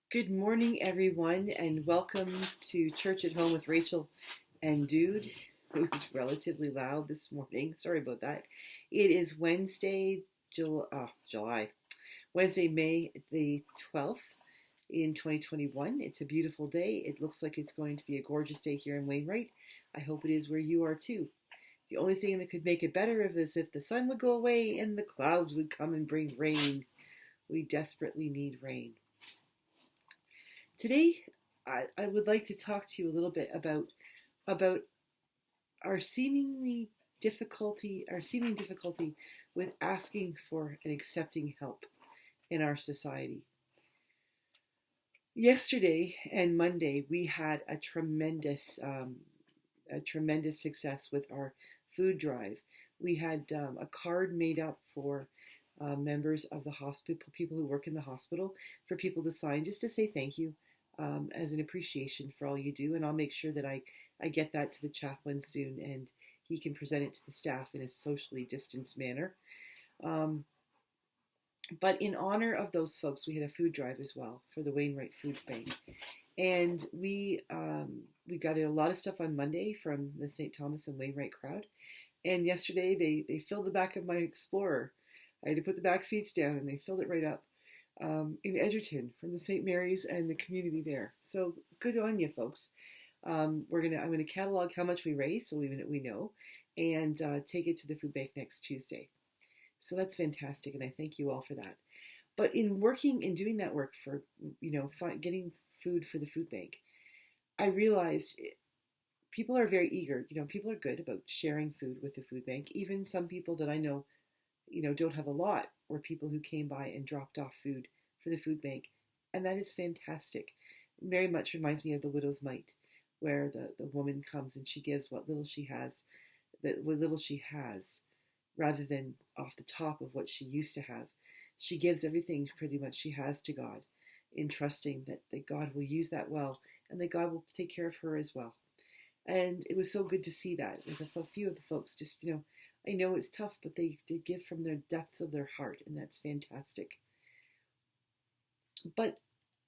Good morning, everyone, and welcome to Church at Home with Rachel and Dude, who is relatively loud this morning. Sorry about that. It is Wednesday, July, Wednesday, May the 12th in 2021. It's a beautiful day. It looks like it's going to be a gorgeous day here in Wainwright. I hope it is where you are too. The only thing that could make it better is if the sun would go away and the clouds would come and bring rain. We desperately need rain. Today, I would like to talk to you a little bit about our seeming difficulty with asking for and accepting help in our society. Yesterday and Monday, we had a tremendous success with our food drive. We had a card made up for members of the hospital, people who work in the hospital, for people to sign just to say thank you as an appreciation for all you do. And I'll make sure that I get that to the chaplain soon and he can present it to the staff in a socially distanced manner. But in honor of those folks, we had a food drive as well for the Wainwright Food Bank. And we gathered a lot of stuff on Monday from the St. Thomas and Wainwright crowd. And yesterday they filled the back of my Explorer. I had to put the back seats down and they filled it right up in Edgerton from the St. Mary's and the community there. So good on you, folks. I'm gonna catalog how much we raise so we know, and take it to the food bank next Tuesday. So that's fantastic, and I thank you all for that. But in doing that work for getting food for the food bank, I realized people are very eager. People are good about sharing food with the food bank. Even some people that I know, don't have a lot, were people who came by and dropped off food for the food bank, and that is fantastic. Very much reminds me of the widow's mite, where the woman comes and she gives what little she has, rather than off the top of what she used to have. She gives everything pretty much she has to God, in trusting that God will use that well, and that God will take care of her as well. And it was so good to see that with a few of the folks. Just, I know it's tough, but they give from their depths of their heart, and that's fantastic. But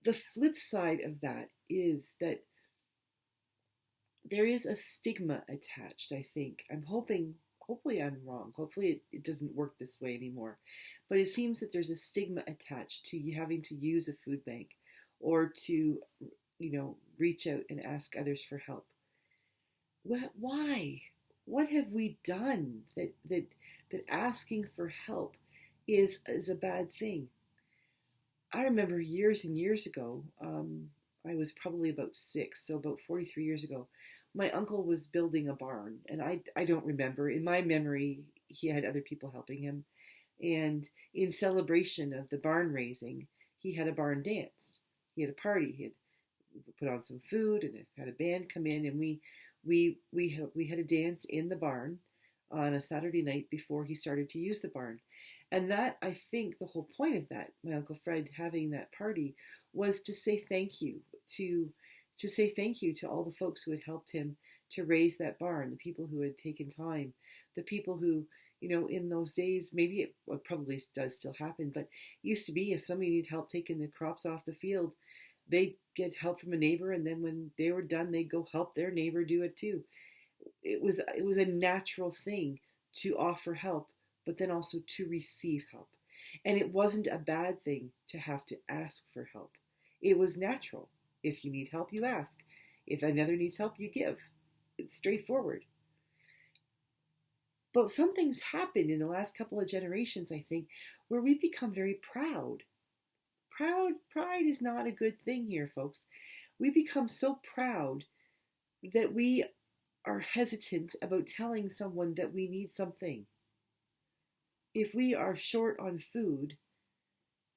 the flip side of that is that there is a stigma attached, I think. Hopefully I'm wrong. Hopefully it doesn't work this way anymore. But it seems that there's a stigma attached to you having to use a food bank or to, reach out and ask others for help. Why? What have we done that asking for help is a bad thing? I remember years and years ago, I was probably about 6, so about 43 years ago, my uncle was building a barn, and I don't remember. In my memory, he had other people helping him, and in celebration of the barn raising, he had a barn dance. He had a party. He had put on some food and had a band come in, and we had a dance in the barn on a Saturday night before he started to use the barn. And that, I think, the whole point of that, my Uncle Fred having that party, was to say thank you, to say thank you to all the folks who had helped him to raise that barn, the people who had taken time, the people who, in those days, maybe it probably does still happen, but it used to be if somebody needed help taking the crops off the field, they'd get help from a neighbor, and then when they were done, they'd go help their neighbor do it too. It was a natural thing to offer help, but then also to receive help. And it wasn't a bad thing to have to ask for help. It was natural. If you need help, you ask. If another needs help, you give. It's straightforward. But something's happened in the last couple of generations, I think, where we become very proud. Pride is not a good thing here, folks. We become so proud that we are hesitant about telling someone that we need something. If we are short on food,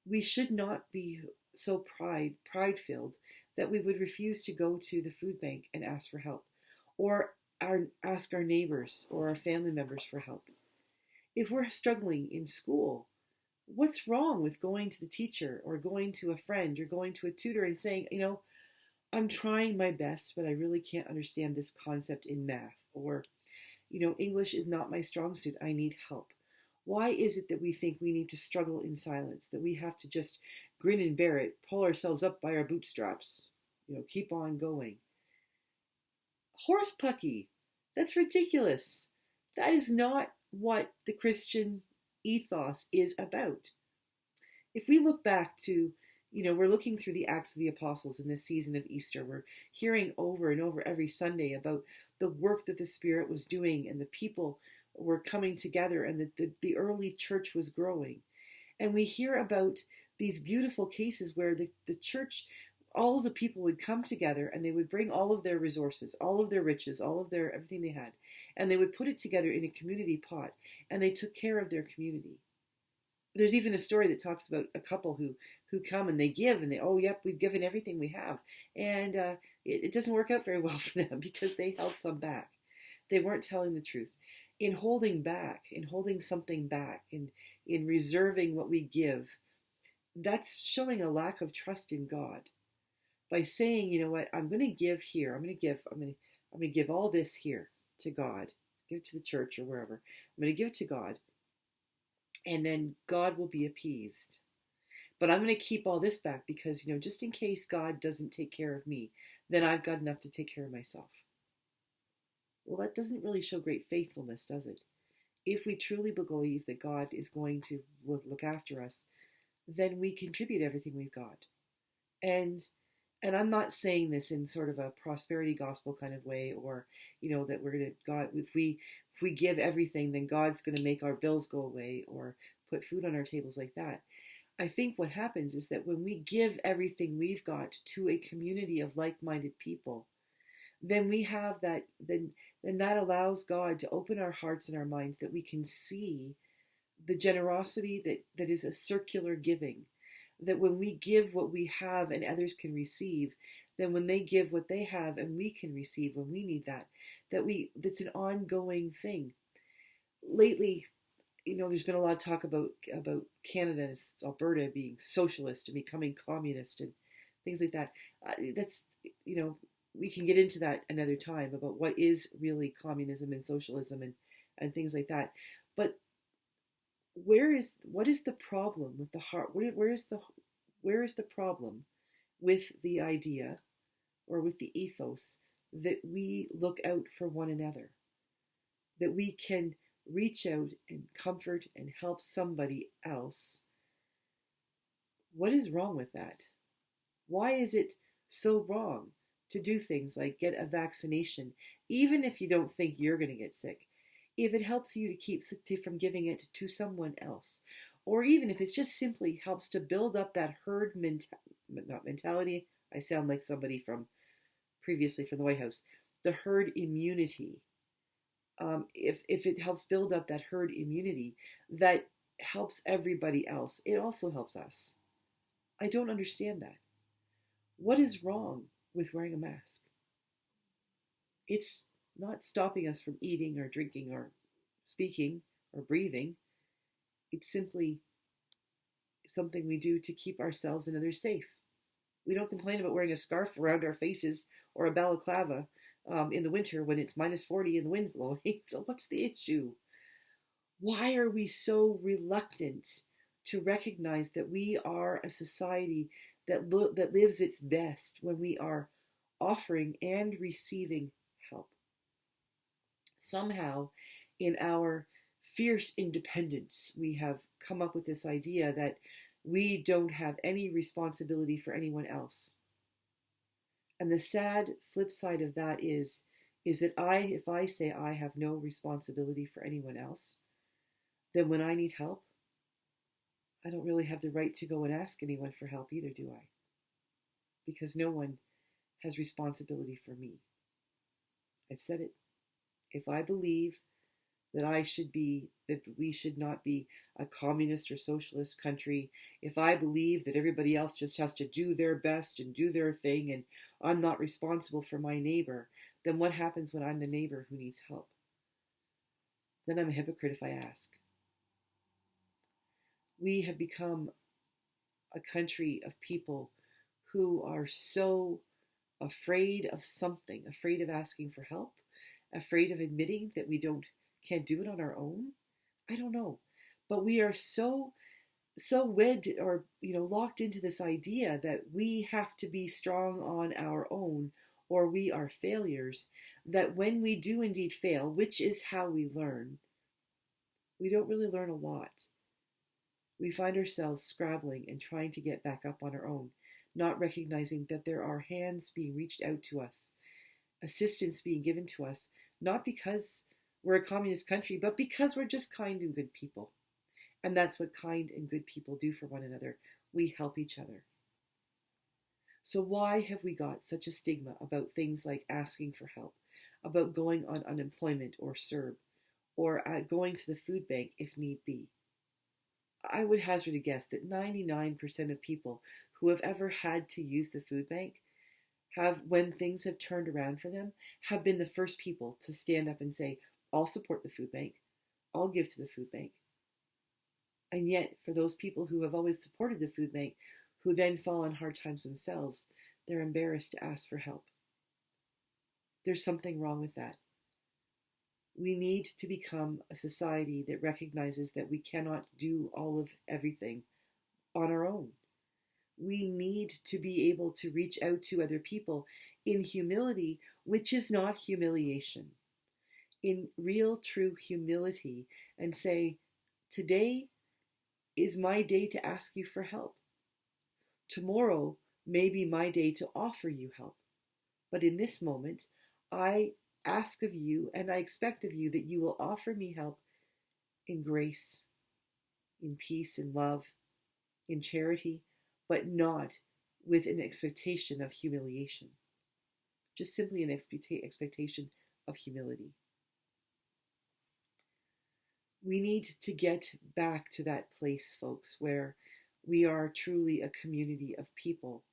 we should not be so pride-filled that we would refuse to go to the food bank and ask for help, or ask our neighbors or our family members for help. If we're struggling in school, what's wrong with going to the teacher or going to a friend or going to a tutor and saying, I'm trying my best, but I really can't understand this concept in math, or, English is not my strong suit, I need help. Why is it that we think we need to struggle in silence, that we have to just grin and bear it, pull ourselves up by our bootstraps, keep on going. Horse pucky. That's ridiculous. That is not what the Christian ethos is about. If we look back to, we're looking through the Acts of the Apostles in this season of Easter. We're hearing over and over every Sunday about the work that the Spirit was doing, and the people were coming together, and the early church was growing. And we hear about these beautiful cases where the church, all of the people would come together, and they would bring all of their resources, all of their riches, all of their everything they had, and they would put it together in a community pot, and they took care of their community. There's even a story that talks about a couple who come and they give, and they, oh, yep, we've given everything we have. And it doesn't work out very well for them because they held some back. They weren't telling the truth. In holding back, in holding something back, in reserving what we give, that's showing a lack of trust in God. By saying, you know what, I'm going to give here. I'm going to give all this here to God. Give it to the church or wherever. I'm going to give it to God. And then God will be appeased. But I'm going to keep all this back because, just in case God doesn't take care of me, then I've got enough to take care of myself. Well, that doesn't really show great faithfulness, does it? If we truly believe that God is going to look after us, then we contribute everything we've got. And I'm not saying this in sort of a prosperity gospel kind of way, or, that we're going to, God, if we give everything, then God's going to make our bills go away or put food on our tables like that. I think what happens is that when we give everything we've got to a community of like-minded people, then we have that, then that allows God to open our hearts and our minds, that we can see the generosity that is a circular giving. That when we give what we have and others can receive, then when they give what they have and we can receive when we need that's an ongoing thing. Lately, there's been a lot of talk about Canada and Alberta being socialist and becoming communist and things like that. That's, we can get into that another time about what is really communism and socialism and things like that. But what is the problem with the heart? Where is the problem with the idea or with the ethos that we look out for one another, that we can reach out and comfort and help somebody else? What is wrong with that? Why is it so wrong to do things like get a vaccination, even if you don't think you're going to get sick? If it helps you to keep from giving it to someone else, or even if it just simply helps to build up that herd mentality. I sound like somebody from previously from the White House. The herd immunity. If it helps build up that herd immunity, that helps everybody else. It also helps us. I don't understand that. What is wrong with wearing a mask? It's not stopping us from eating or drinking or speaking or breathing. It's simply something we do to keep ourselves and others safe. We don't complain about wearing a scarf around our faces or a balaclava in the winter when it's minus 40 and the wind's blowing. So what's the issue? Why are we so reluctant to recognize that we are a society that lives its best when we are offering and receiving help? Somehow, in our fierce independence, we have come up with this idea that we don't have any responsibility for anyone else. And the sad flip side of that is that if I say I have no responsibility for anyone else, then when I need help, I don't really have the right to go and ask anyone for help either, do I? Because no one has responsibility for me. I've said it. If I believe that we should not be a communist or socialist country, if I believe that everybody else just has to do their best and do their thing and I'm not responsible for my neighbor, then what happens when I'm the neighbor who needs help? Then I'm a hypocrite if I ask. We have become a country of people who are so afraid of something, afraid of asking for help, afraid of admitting that we can't do it on our own. I don't know. But we are so so wed or locked into this idea that we have to be strong on our own or we are failures, that when we do indeed fail, which is how we learn, we don't really learn a lot. We find ourselves scrabbling and trying to get back up on our own, not recognizing that there are hands being reached out to us, assistance being given to us, not because we're a communist country, but because we're just kind and good people. And that's what kind and good people do for one another. We help each other. So why have we got such a stigma about things like asking for help, about going on unemployment or CERB, or going to the food bank if need be? I would hazard a guess that 99% of people who have ever had to use the food bank have, when things have turned around for them, have been the first people to stand up and say, I'll support the food bank, I'll give to the food bank. And yet, for those people who have always supported the food bank, who then fall on hard times themselves, they're embarrassed to ask for help. There's something wrong with that. We need to become a society that recognizes that we cannot do all of everything on our own. We need to be able to reach out to other people in humility, which is not humiliation, in real, true humility, and say, today is my day to ask you for help. Tomorrow may be my day to offer you help. But in this moment, I ask of you and I expect of you that you will offer me help in grace, in peace, in love, in charity, but not with an expectation of humiliation. Just simply an expectation of humility. We need to get back to that place, folks, where we are truly a community of people.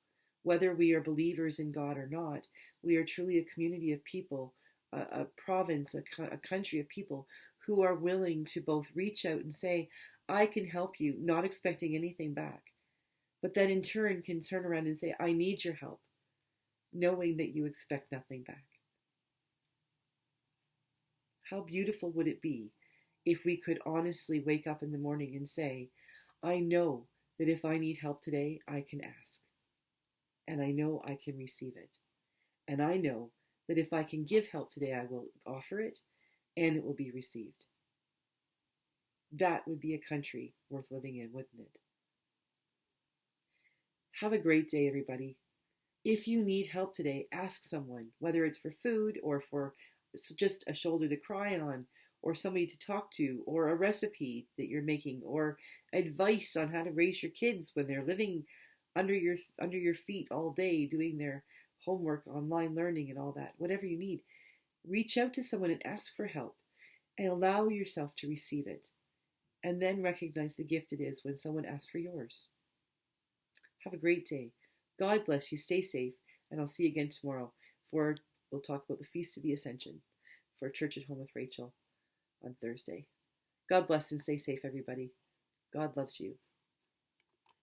Whether we are believers in God or not, we are truly a community of people, a province, a country of people who are willing to both reach out and say, I can help you, not expecting anything back, but then in turn can turn around and say, I need your help, knowing that you expect nothing back. How beautiful would it be if we could honestly wake up in the morning and say, I know that if I need help today, I can ask. And I know I can receive it. And I know that if I can give help today, I will offer it and it will be received. That would be a country worth living in, wouldn't it? Have a great day, everybody. If you need help today, ask someone, whether it's for food or for just a shoulder to cry on, or somebody to talk to, or a recipe that you're making, or advice on how to raise your kids when they're living under your feet all day doing their homework, online learning and all that. Whatever you need, reach out to someone and ask for help and allow yourself to receive it, and then recognize the gift it is when someone asks for yours. Have a great day. God bless you. Stay safe, and I'll see you again tomorrow we'll talk about the Feast of the Ascension for Church at Home with Rachael on Thursday. God bless and stay safe, everybody. God loves you.